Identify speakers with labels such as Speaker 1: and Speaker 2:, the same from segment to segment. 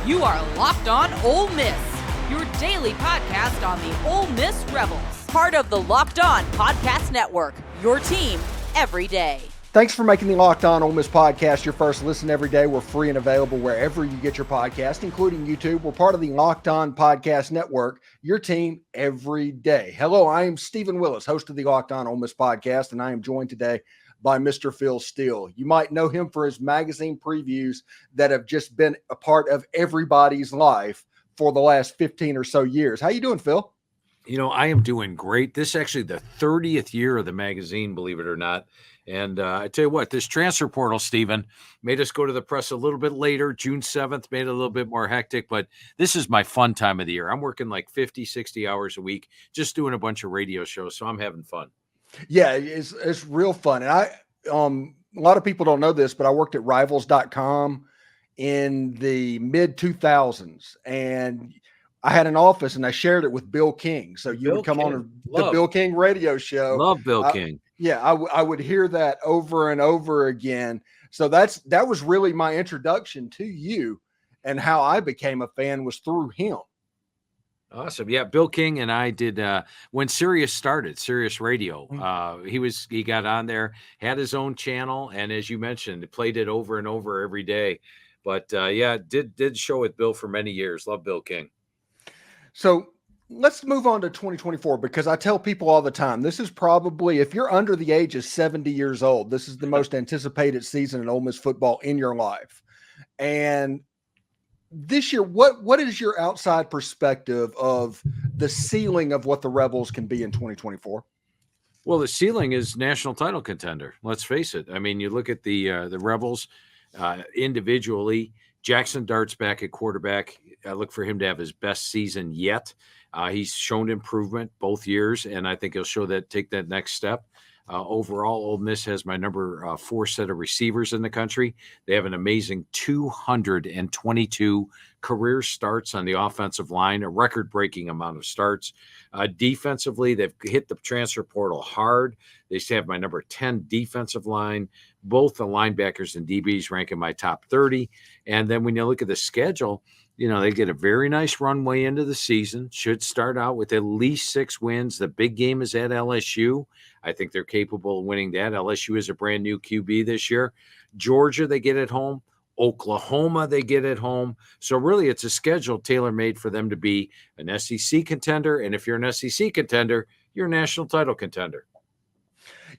Speaker 1: You are Locked On Ole Miss, your daily podcast on the Ole Miss Rebels. Part of the Locked On Podcast Network, your team every day.
Speaker 2: Thanks for making the Locked On Ole Miss podcast your first listen every day. We're free and available wherever you get your podcast, including YouTube. We're part of the Locked On Podcast Network, your team every day. Hello, I am Stephen Willis, host of the Locked On Ole Miss podcast, and I am joined today by Mr. Phil Steele. You might know him for his magazine previews that have just been a part of everybody's life for the last 15 or so years. How you doing, Phil?
Speaker 3: You know, I am doing great. This is actually the 30th year of the magazine, believe it or not. And I tell you what, this transfer portal, Stephen, made us go to the press a little bit later. June 7th made it a little bit more hectic, but this is my fun time of the year. I'm working like 50, 60 hours a week, just doing a bunch of radio shows, so I'm having fun.
Speaker 2: Yeah, it's real fun. And a lot of people don't know this, but I worked at rivals.com in the mid 2000s, and I had an office and I shared it with Bill King. So you would come on the Bill King radio show.
Speaker 3: Love Bill King.
Speaker 2: Yeah, I would hear that over and over again. So that was really my introduction to you, and how I became a fan was through him.
Speaker 3: Awesome. Yeah, Bill King and I did when Sirius started, Sirius Radio. He got on there, had his own channel, and as you mentioned, played it over and over every day. But did show with Bill for many years. Love Bill King.
Speaker 2: So let's move on to 2024, because I tell people all the time, this is probably, if you're under the age of 70 years old, this is the most anticipated season in Ole Miss football in your life. And this year, what is your outside perspective of the ceiling of what the Rebels can be in 2024?
Speaker 3: Well, the ceiling is national title contender. Let's face it. I mean, you look at the Rebels individually. Jaxson darts back at quarterback. I look for him to have his best season yet. He's shown improvement both years, and I think he'll take that next step. Overall, Ole Miss has my number 4 set of receivers in the country. They have an amazing 222 career starts on the offensive line, a record-breaking amount of starts. Defensively, they've hit the transfer portal hard. They have my number 10 defensive line. Both the linebackers and DBs rank in my top 30. And then when you look at the schedule, you know, they get a very nice runway into the season, should start out with at least 6 wins. The big game is at LSU. I think they're capable of winning that. LSU is a brand new QB this year. Georgia, they get at home. Oklahoma, they get at home. So really, it's a schedule tailor-made for them to be an SEC contender. And if you're an SEC contender, you're a national title contender.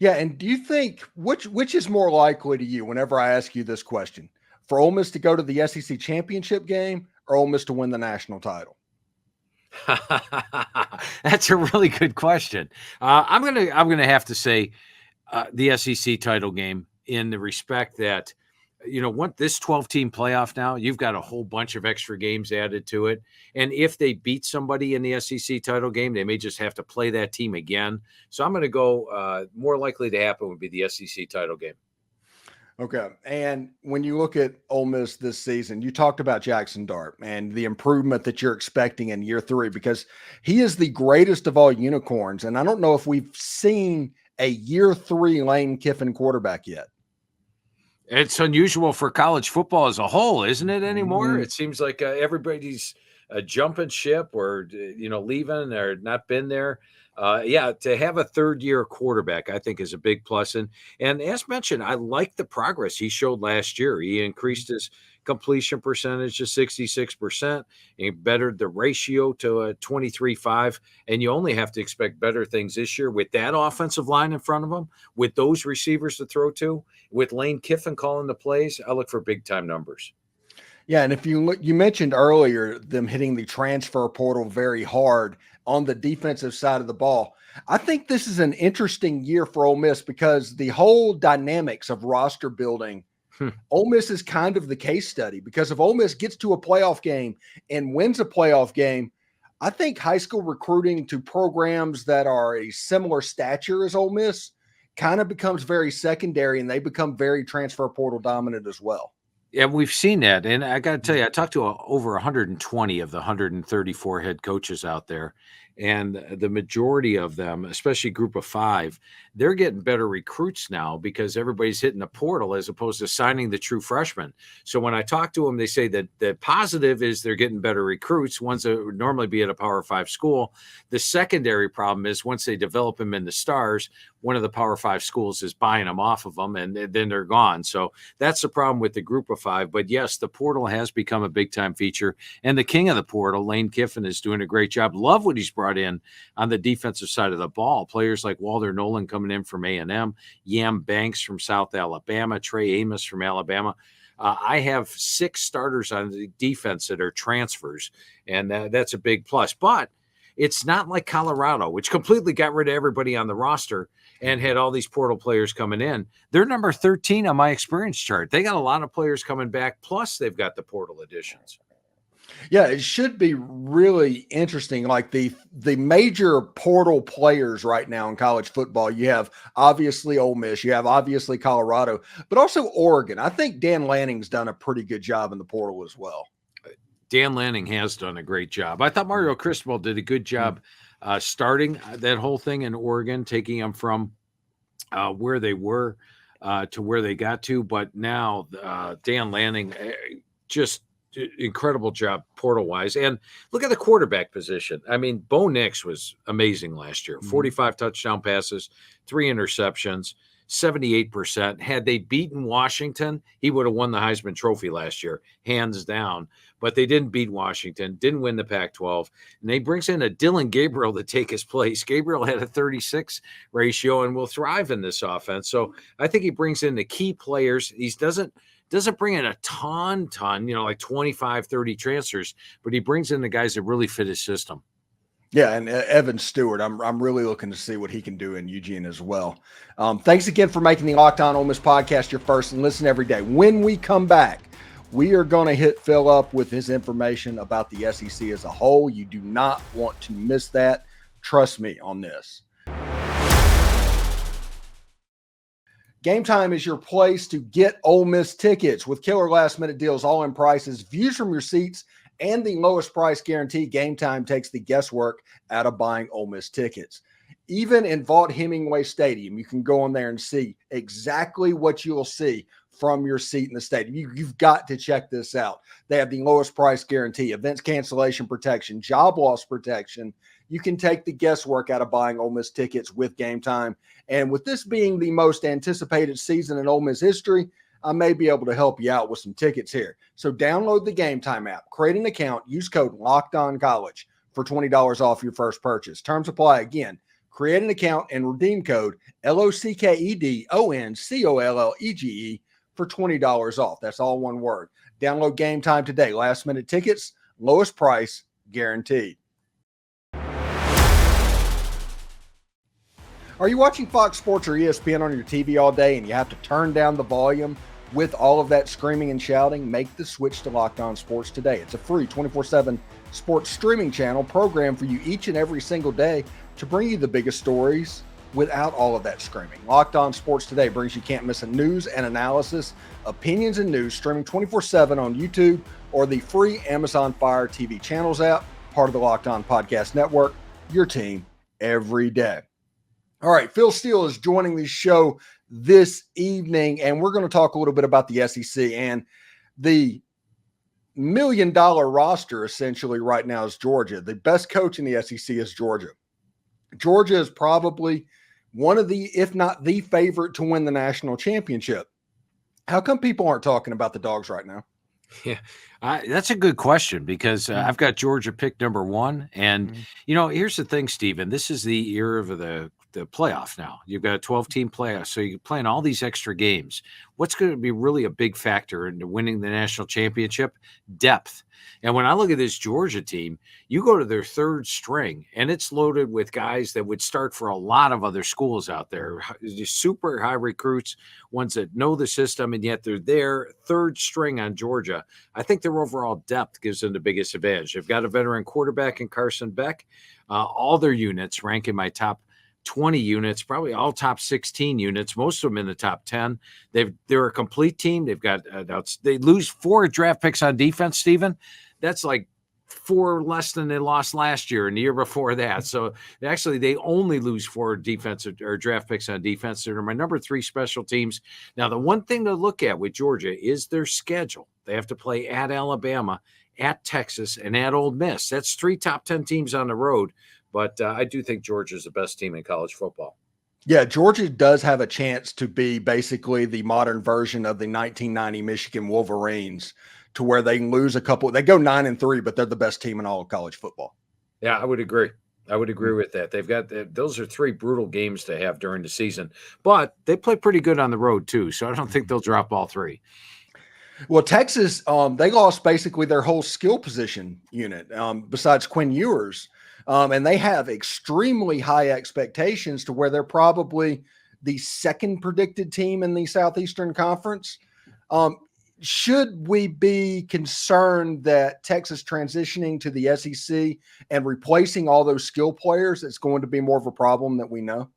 Speaker 2: Yeah, and do you think, which is more likely to you whenever I ask you this question, for Ole Miss to go to the SEC championship game or Ole Miss to win the national title?
Speaker 3: That's a really good question. I'm gonna have to say the SEC title game, in the respect that, you know, what this 12-team playoff now, you've got a whole bunch of extra games added to it. And if they beat somebody in the SEC title game, they may just have to play that team again. So I'm going to go more likely to happen would be the SEC title game.
Speaker 2: Okay. And when you look at Ole Miss this season, you talked about Jaxson Dart and the improvement that you're expecting in year 3, because he is the greatest of all unicorns. And I don't know if we've seen a year 3 Lane Kiffin quarterback yet.
Speaker 3: It's unusual for college football as a whole, isn't it, anymore? It seems like everybody's jumping ship or, you know, leaving or not been there. To have a third-year quarterback, I think, is a big plus. And as mentioned, I like the progress he showed last year. He increased his completion percentage to 66%. He bettered the ratio to a 23-5. And you only have to expect better things this year with that offensive line in front of him, with those receivers to throw to, with Lane Kiffin calling the plays. I look for big-time numbers.
Speaker 2: Yeah, and if you look, you mentioned earlier them hitting the transfer portal very hard on the defensive side of the ball. I think this is an interesting year for Ole Miss, because the whole dynamics of roster building, Ole Miss is kind of the case study, because if Ole Miss gets to a playoff game and wins a playoff game, I think high school recruiting to programs that are a similar stature as Ole Miss kind of becomes very secondary, and they become very transfer portal dominant as well.
Speaker 3: Yeah, we've seen that. And I got to tell you, I talked to over 120 of the 134 head coaches out there. And the majority of them, especially group of 5, they're getting better recruits now because everybody's hitting the portal as opposed to signing the true freshmen. So when I talk to them, they say that the positive is they're getting better recruits, ones that would normally be at a Power 5 school. The secondary problem is once they develop them in the stars, one of the Power 5 schools is buying them off of them, and then they're gone. So that's the problem with the group of 5. But yes, the portal has become a big-time feature. And the king of the portal, Lane Kiffin, is doing a great job. Love what he's brought in on the defensive side of the ball. Players like Walter Nolan coming in from A&M, Yam Banks from South Alabama, Trey Amos from Alabama. I have 6 starters on the defense that are transfers, and that's a big plus. But it's not like Colorado, which completely got rid of everybody on the roster and had all these portal players coming in. They're number 13 on my experience chart. They got a lot of players coming back, plus they've got the portal additions.
Speaker 2: Yeah, it should be really interesting. Like the major portal players right now in college football, you have obviously Ole Miss, you have obviously Colorado, but also Oregon. I think Dan Lanning's done a pretty good job in the portal as well.
Speaker 3: Dan Lanning has done a great job. I thought Mario Cristobal did a good job starting that whole thing in Oregon, taking them from where they were to where they got to. But now Dan Lanning just incredible job portal-wise. And look at the quarterback position. I mean, Bo Nix was amazing last year. 45 touchdown passes, 3 interceptions, 78%. Had they beaten Washington, he would have won the Heisman Trophy last year, hands down. But they didn't beat Washington, didn't win the Pac-12. And he brings in a Dylan Gabriel to take his place. Gabriel had a 36 ratio and will thrive in this offense. So I think he brings in the key players. He doesn't bring in a ton, like 25, 30 transfers, but he brings in the guys that really fit his system.
Speaker 2: Yeah, and Evan Stewart, I'm really looking to see what he can do in Eugene as well. Thanks again for making the Locked On Ole Miss podcast your first and listen every day. When we come back, we are going to hit Phil up with his information about the SEC as a whole. You do not want to miss that. Trust me on this. Gametime is your place to get Ole Miss tickets with killer last-minute deals, all-in prices, views from your seats, and the lowest price guarantee. Gametime takes the guesswork out of buying Ole Miss tickets. Even in Vaught-Hemingway Stadium, you can go on there and see exactly what you'll see from your seat in the stadium. You've got to check this out. They have the lowest price guarantee, events cancellation protection, job loss protection. You can take the guesswork out of buying Ole Miss tickets with Gametime. And with this being the most anticipated season in Ole Miss history, I may be able to help you out with some tickets here. So download the Gametime app, create an account, use code LOCKEDONCollege for $20 off your first purchase. Terms apply. Again, create an account and redeem code LOCKEDONCOLLEGE for $20 off. That's all one word. Download Gametime today. Last minute tickets, lowest price guaranteed. Are you watching Fox Sports or ESPN on your TV all day and you have to turn down the volume with all of that screaming and shouting? Make the switch to Locked On Sports today. It's a free 24/7 sports streaming channel programmed for you each and every single day to bring you the biggest stories without all of that screaming. Locked On Sports Today brings you can't miss a news and analysis, opinions and news, streaming 24/7 on YouTube or the free Amazon Fire TV channels app, part of the Locked On Podcast Network, your team every day. All right, Phil Steele is joining the show this evening, and we're going to talk a little bit about the SEC. And the $1 million roster essentially right now is Georgia. The best coach in the SEC is Georgia. Georgia is probably one of the, if not the favorite to win the national championship. How come people aren't talking about the Dogs right now?
Speaker 3: Yeah, that's a good question because I've got Georgia picked number 1. And, here's the thing, Stephen. This is the year of the playoff now. You've got a 12-team playoff, so you're playing all these extra games. What's going to be really a big factor into winning the national championship? Depth. And when I look at this Georgia team, you go to their 3rd string, and it's loaded with guys that would start for a lot of other schools out there. Super high recruits, ones that know the system, and yet they're there, 3rd string on Georgia. I think their overall depth gives them the biggest advantage. They've got a veteran quarterback in Carson Beck. All their units rank in my top 20 units, probably all top 16 units, most of them in the top 10. They're a complete team. They've got they lose 4 draft picks on defense, Stephen. That's like 4 less than they lost last year and the year before that. So actually, they only lose 4 defensive or draft picks on defense. They're my number 3 special teams. Now, the one thing to look at with Georgia is their schedule. They have to play at Alabama, at Texas, and at Ole Miss. That's 3 top 10 teams on the road. But I do think Georgia's the best team in college football.
Speaker 2: Yeah, Georgia does have a chance to be basically the modern version of the 1990 Michigan Wolverines, to where they lose a couple. They go 9-3, but they're the best team in all of college football.
Speaker 3: Yeah, I would agree. I would agree with that. They've got those are 3 brutal games to have during the season, but they play pretty good on the road too. So I don't think they'll drop all 3.
Speaker 2: Well, Texas, they lost basically their whole skill position unit besides Quinn Ewers. And they have extremely high expectations to where they're probably the 2nd predicted team in the Southeastern Conference. Should we be concerned that Texas transitioning to the SEC and replacing all those skill players is going to be more of a problem that we know?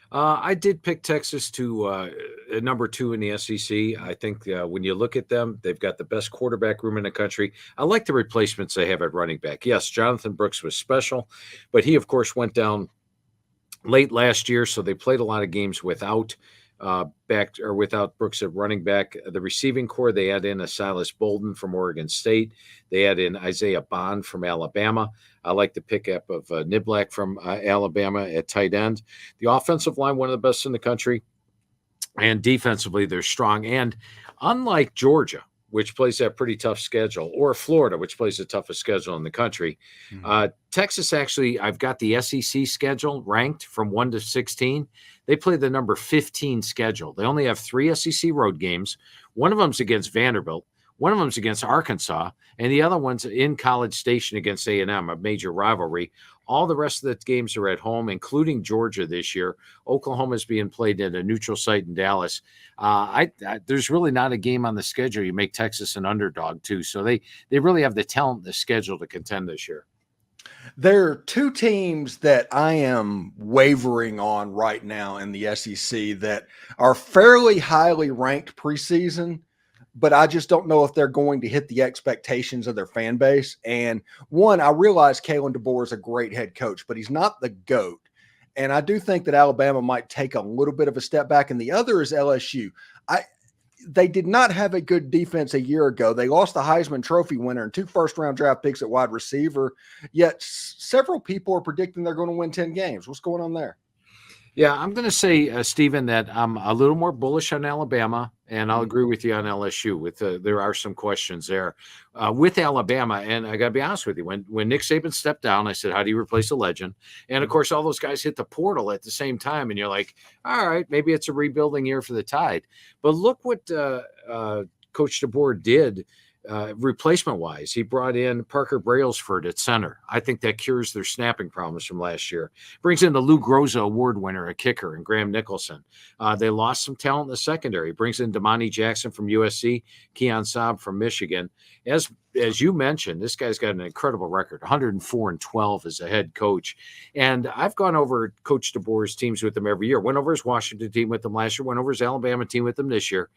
Speaker 3: I did pick Texas to number 2 in the SEC. I think when you look at them, they've got the best quarterback room in the country. I like the replacements they have at running back. Yes, Jonathan Brooks was special, but he, of course, went down late last year, so they played a lot of games without without Brooks at running back. The receiving core, they add in a Silas Bolden from Oregon State. They add in Isaiah Bond from Alabama. I like the pickup of Niblack from Alabama at tight end. The offensive line, one of the best in the country. And defensively, they're strong. And unlike Georgia, which plays that pretty tough schedule, or Florida, which plays the toughest schedule in the country, Texas actually, I've got the SEC schedule ranked from 1 to 16. They play the number 15 schedule. They only have 3 SEC road games. One of them's against Vanderbilt. One of them's against Arkansas, and the other one's in College Station against A&M, a major rivalry. All the rest of the games are at home, including Georgia this year. Oklahoma is being played at a neutral site in Dallas. There's really not a game on the schedule. You make Texas an underdog, too. So they really have the talent, the schedule to contend this year.
Speaker 2: There are 2 teams that I am wavering on right now in the SEC that are fairly highly ranked preseason, but I just don't know if they're going to hit the expectations of their fan base. And one, I realize Kalen DeBoer is a great head coach, but he's not the GOAT. And I do think that Alabama might take a little bit of a step back. And the other is LSU. They did not have a good defense a year ago. They lost the Heisman Trophy winner and 2 first-round draft picks at wide receiver, yet several people are predicting they're going to win 10 games. What's going on there?
Speaker 3: Yeah, I'm going to say, Stephen, that I'm a little more bullish on Alabama, and I'll agree with you on LSU. There are some questions there with Alabama, and I got to be honest with you. When Nick Saban stepped down, I said, "How do you replace a legend?" And of course, all those guys hit the portal at the same time, and you're like, "All right, maybe it's a rebuilding year for the Tide." But look what Coach DeBoer did. Replacement-wise, he brought in Parker Brailsford at center. I think that cures their snapping problems from last year. Brings in the Lou Groza Award winner, a kicker, and Graham Nicholson. They lost some talent in the secondary. Brings in Damani Jackson from USC, Keon Saab from Michigan. As you mentioned, this guy's got an incredible record, 104-12 as a head coach. And I've gone over Coach DeBoer's teams with him every year. Went over his Washington team with him last year. Went over his Alabama team with him this year.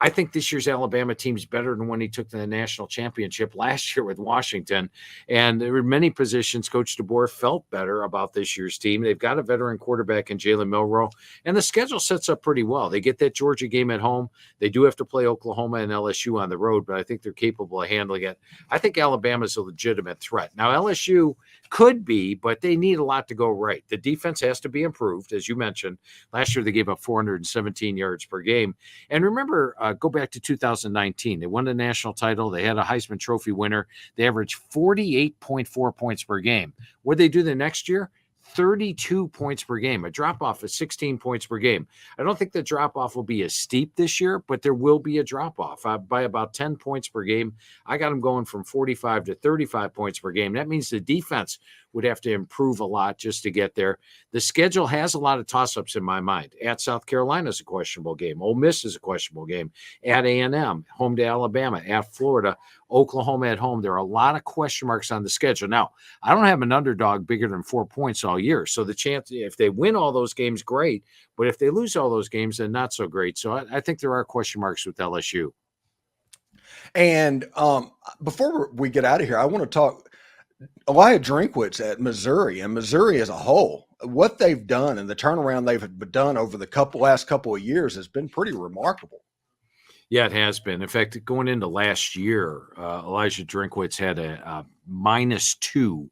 Speaker 3: I think this year's Alabama team's better than when he took the national championship last year with Washington. And there were many positions Coach DeBoer felt better about this year's team. They've got a veteran quarterback in Jalen Milroe, and the schedule sets up pretty well. They get that Georgia game at home. They do have to play Oklahoma and LSU on the road, but I think they're capable of handling it. I think Alabama's a legitimate threat. Now, LSU could be, but they need a lot to go right. The defense has to be improved, as you mentioned. Last year, they gave up 417 yards per game. And remember, go back to 2019. They won the national title. They had a Heisman Trophy winner. They averaged 48.4 points per game. What did they do the next year? 32 points per game, a drop-off of 16 points per game. I don't think the drop-off will be as steep this year, but there will be a drop-off by about 10 points per game. I got them going from 45 to 35 points per game. That means the defense would have to improve a lot just to get there. The schedule has a lot of toss-ups in my mind. At South Carolina is a questionable game. Ole Miss is a questionable game. At A&M, home to Alabama. At Florida, Oklahoma at home. There are a lot of question marks on the schedule. Now, I don't have an underdog bigger than 4 points all year. So the chance, if they win all those games, great. But if they lose all those games, then not so great. So I think there are question marks with LSU.
Speaker 2: And before we get out of here, I want to talk Elijah Drinkwitz at Missouri and Missouri as a whole. What they've done and the turnaround they've done over the last couple of years has been pretty remarkable.
Speaker 3: Yeah, it has been. In fact, going into last year, Elijah Drinkwitz had a -2.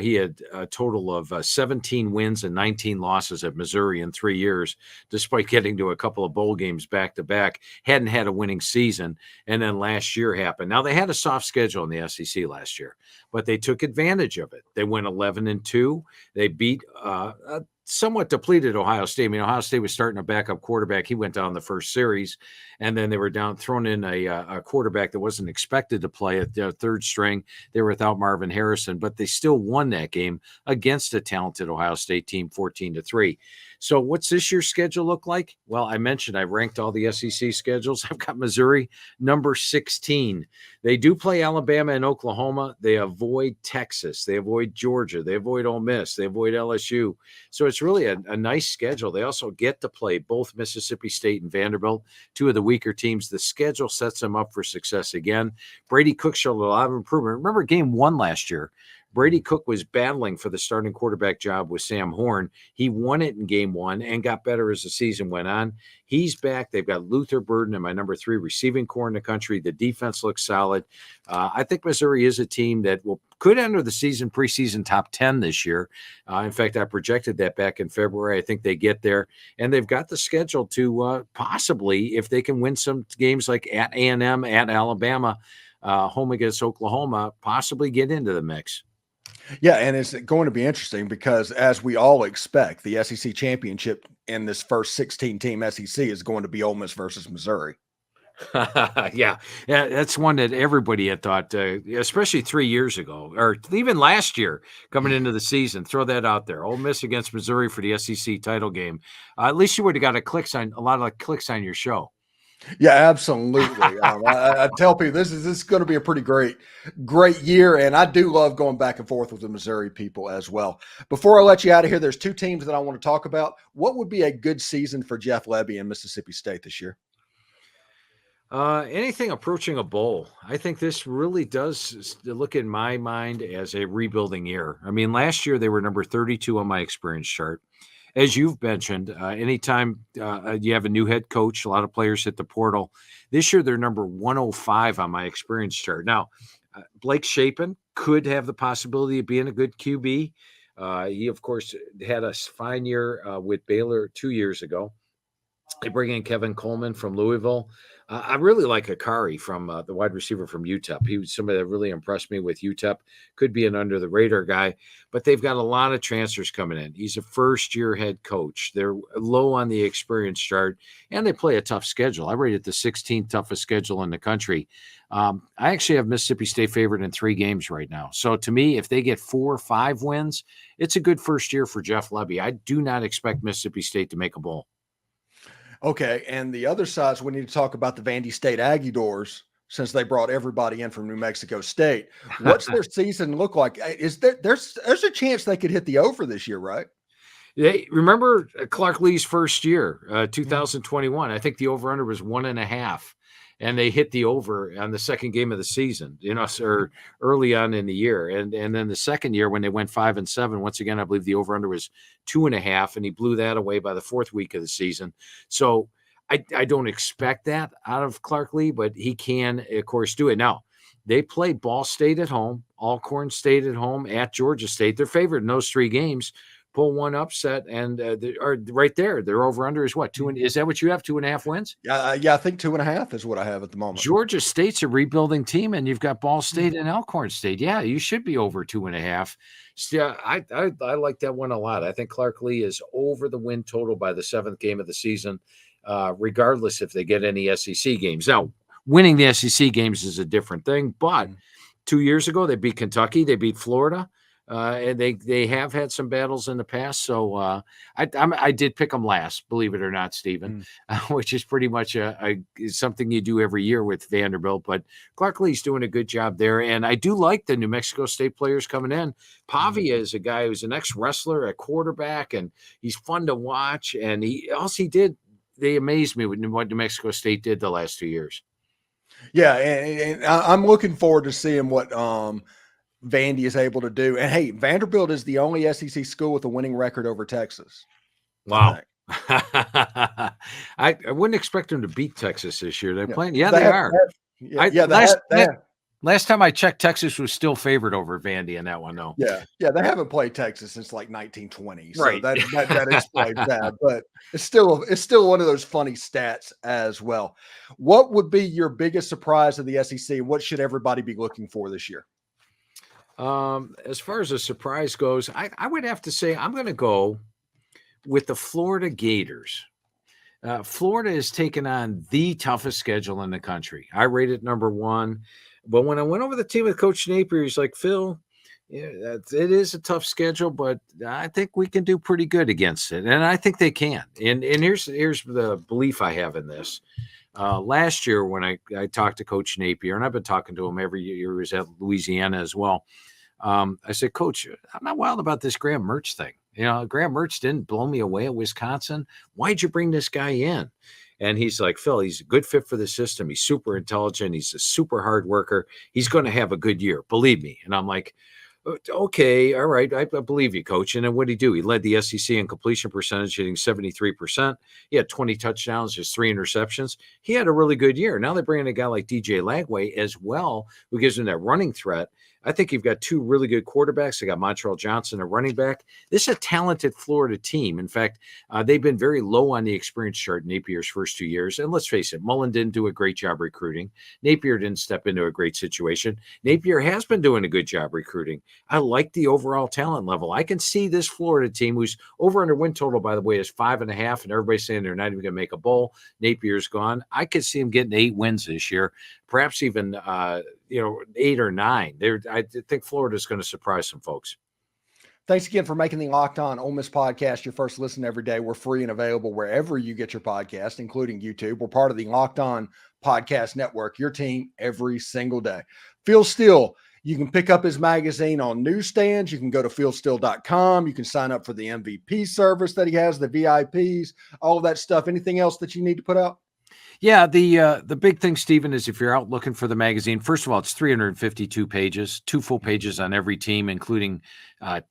Speaker 3: He had a total of 17 wins and 19 losses at Missouri in 3 years, despite getting to a couple of bowl games back to back. Hadn't had a winning season, and then last year happened. Now they had a soft schedule in the SEC last year, but they took advantage of it. They went 11-2. They beat a somewhat depleted Ohio State. I mean, Ohio State was starting a backup quarterback. He went down the first series, and then they were thrown in a quarterback that wasn't expected to play at their third string. They were without Marvin Harrison, but they still won that game against a talented Ohio State team, 14-3. So what's this year's schedule look like? Well, I mentioned I ranked all the SEC schedules. I've got Missouri number 16. They do play Alabama and Oklahoma. They avoid Texas. They avoid Georgia. They avoid Ole Miss. They avoid LSU. So it's really a nice schedule. They also get to play both Mississippi State and Vanderbilt, two of the weaker teams. The schedule sets them up for success again. Brady Cook showed a lot of improvement. Remember game 1 last year? Brady Cook was battling for the starting quarterback job with Sam Horn. He won it in game 1 and got better as the season went on. He's back. They've got Luther Burden in my number 3 receiving core in the country. The defense looks solid. I think Missouri is a team that could enter the preseason top 10 this year. In fact, I projected that back in February. I think they get there, and they've got the schedule to possibly, if they can win some games like at A&M, at Alabama, home against Oklahoma, possibly get into the mix.
Speaker 2: Yeah, and it's going to be interesting because, as we all expect, the SEC championship in this first 16-team SEC is going to be Ole Miss versus Missouri.
Speaker 3: Yeah, that's one that everybody had thought, especially 3 years ago, or even last year coming into the season. Throw that out there. Ole Miss against Missouri for the SEC title game. At least you would have got a lot of clicks on your show.
Speaker 2: Yeah, absolutely. I tell people this is going to be a pretty great year, and I do love going back and forth with the Missouri people as well. Before I let you out of here, there's 2 teams that I want to talk about. What would be a good season for Jeff Lebby and Mississippi State this year?
Speaker 3: Anything approaching a bowl. I think this really does look in my mind as a rebuilding year. I mean, last year they were number 32 on my experience chart. As you've mentioned, anytime you have a new head coach, a lot of players hit the portal. This year, they're number 105 on my experience chart. Now, Blake Shapen could have the possibility of being a good QB. He, of course, had a fine year with Baylor 2 years ago. They bring in Kevin Coleman from Louisville. I really like Akari from the wide receiver from UTEP. He was somebody that really impressed me with UTEP. Could be an under-the-radar guy, but they've got a lot of transfers coming in. He's a first-year head coach. They're low on the experience chart, and they play a tough schedule. I rated the 16th toughest schedule in the country. I actually have Mississippi State favored in 3 games right now. So to me, if they get 4 or 5 wins, it's a good first year for Jeff Lebby. I do not expect Mississippi State to make a bowl.
Speaker 2: Okay, and the other side is we need to talk about the Vandy State Aggie Doors since they brought everybody in from New Mexico State. What's their season look like? Is there's a chance they could hit the over this year, right?
Speaker 3: They remember Clark Lee's first year, 2021. I think the over-under was 1.5, and they hit the over on the second game of the season, or early on in the year. And then the second year when they went 5-7, once again, I believe the over-under was 2.5, and he blew that away by the 4th week of the season. So I don't expect that out of Clark Lee, but he can, of course, do it. Now, they play Ball State at home, Alcorn State at home, at Georgia State. They're favored in those 3 games. Pull one upset, and right there, their over-under is what? 2? Is that what you have? 2.5 wins?
Speaker 2: Yeah, I think 2.5 is what I have at the moment.
Speaker 3: Georgia State's a rebuilding team, and you've got Ball State and Alcorn State. Yeah, you should be over 2.5. Yeah, I like that one a lot. I think Clark Lee is over the win total by the 7th game of the season, regardless if they get any SEC games. Now, winning the SEC games is a different thing, but 2 years ago they beat Kentucky, they beat Florida. And they have had some battles in the past. So I did pick them last, believe it or not, Stephen, which is pretty much something you do every year with Vanderbilt. But Clark Lee's doing a good job there. And I do like the New Mexico State players coming in. Pavia is a guy who's an ex-wrestler, a quarterback, and he's fun to watch. And they amazed me with what New Mexico State did the last 2 years.
Speaker 2: Yeah, and I'm looking forward to seeing what Vandy is able to do. And hey, Vanderbilt is the only SEC school with a winning record over Texas.
Speaker 3: Wow. I wouldn't expect them to beat Texas this year. They're playing. Yeah, they are. Last time I checked, Texas was still favored over Vandy in that one, though.
Speaker 2: Yeah, they haven't played Texas since like 1920, so
Speaker 3: right.
Speaker 2: that explains that. But it's still one of those funny stats as well. What would be your biggest surprise of the SEC? What should everybody be looking for this year?
Speaker 3: As far as a surprise goes, I would have to say I'm going to go with the Florida Gators. Florida has taken on the toughest schedule in the country. I rate it number one. But when I went over the team with Coach Napier, he's like, Phil, it is a tough schedule, but I think we can do pretty good against it. And I think they can. And here's the belief I have in this. Last year when I talked to Coach Napier, and I've been talking to him every year, he was at Louisiana as well. I said, Coach, I'm not wild about this Graham Mertz thing. Graham Mertz didn't blow me away at Wisconsin. Why'd you bring this guy in? And he's like, Phil, he's a good fit for the system. He's super intelligent. He's a super hard worker. He's going to have a good year. Believe me. And I'm like, okay, all right. I believe you, Coach. And then what did he do? He led the SEC in completion percentage, hitting 73%. He had 20 touchdowns, just 3 interceptions. He had a really good year. Now they bring in a guy like DJ Lagway as well, who gives him that running threat. I think you've got 2 really good quarterbacks. They got Montreal Johnson, a running back. This is a talented Florida team. In fact, they've been very low on the experience chart in Napier's first 2 years. And let's face it, Mullen didn't do a great job recruiting. Napier didn't step into a great situation. Napier has been doing a good job recruiting. I like the overall talent level. I can see this Florida team, who's over under win total, by the way, is 5.5, and everybody's saying they're not even going to make a bowl. Napier's gone. I could see them getting 8 wins this year, perhaps even 8 or 9. I think Florida's going to surprise some folks.
Speaker 2: Thanks again for making the Locked On Ole Miss podcast your first listen every day. We're free and available wherever you get your podcast, including YouTube. We're part of the Locked On Podcast Network, your team every single day. Phil Steele, you can pick up his magazine on newsstands. You can go to philsteele.com. You can sign up for the MVP service that he has, the VIPs, all of that stuff. Anything else that you need to put out?
Speaker 3: Yeah, the big thing, Stephen, is if you're out looking for the magazine, first of all, it's 352 pages, 2 full pages on every team, including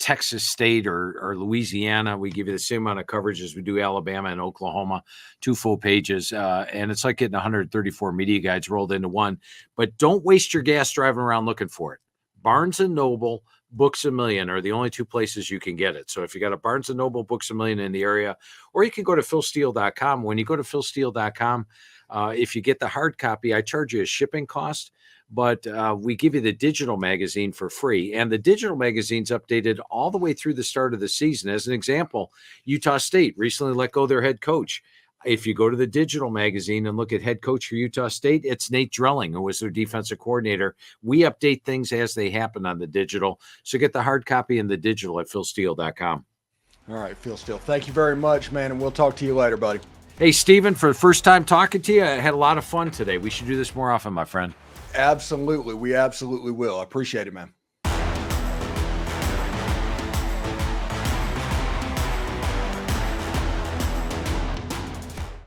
Speaker 3: Texas State or Louisiana. We give you the same amount of coverage as we do Alabama and Oklahoma, 2 full pages. And it's like getting 134 media guides rolled into one. But don't waste your gas driving around looking for it. Barnes & Noble, Books A Million are the only 2 places you can get it. So if you got a Barnes & Noble, Books A Million in the area, or you can go to philsteele.com. When you go to philsteele.com, if you get the hard copy, I charge you a shipping cost, but we give you the digital magazine for free. And the digital magazine's updated all the way through the start of the season. As an example, Utah State recently let go their head coach. If you go to the digital magazine and look at head coach for Utah State, it's Nate Drilling, who was their defensive coordinator. We update things as they happen on the digital. So get the hard copy and the digital at philsteele.com.
Speaker 2: All right, Phil Steele, thank you very much, man, and we'll talk to you later, buddy.
Speaker 3: Hey, Stephen, for the first time talking to you, I had a lot of fun today. We should do this more often, my friend.
Speaker 2: Absolutely. We absolutely will. I appreciate it, man.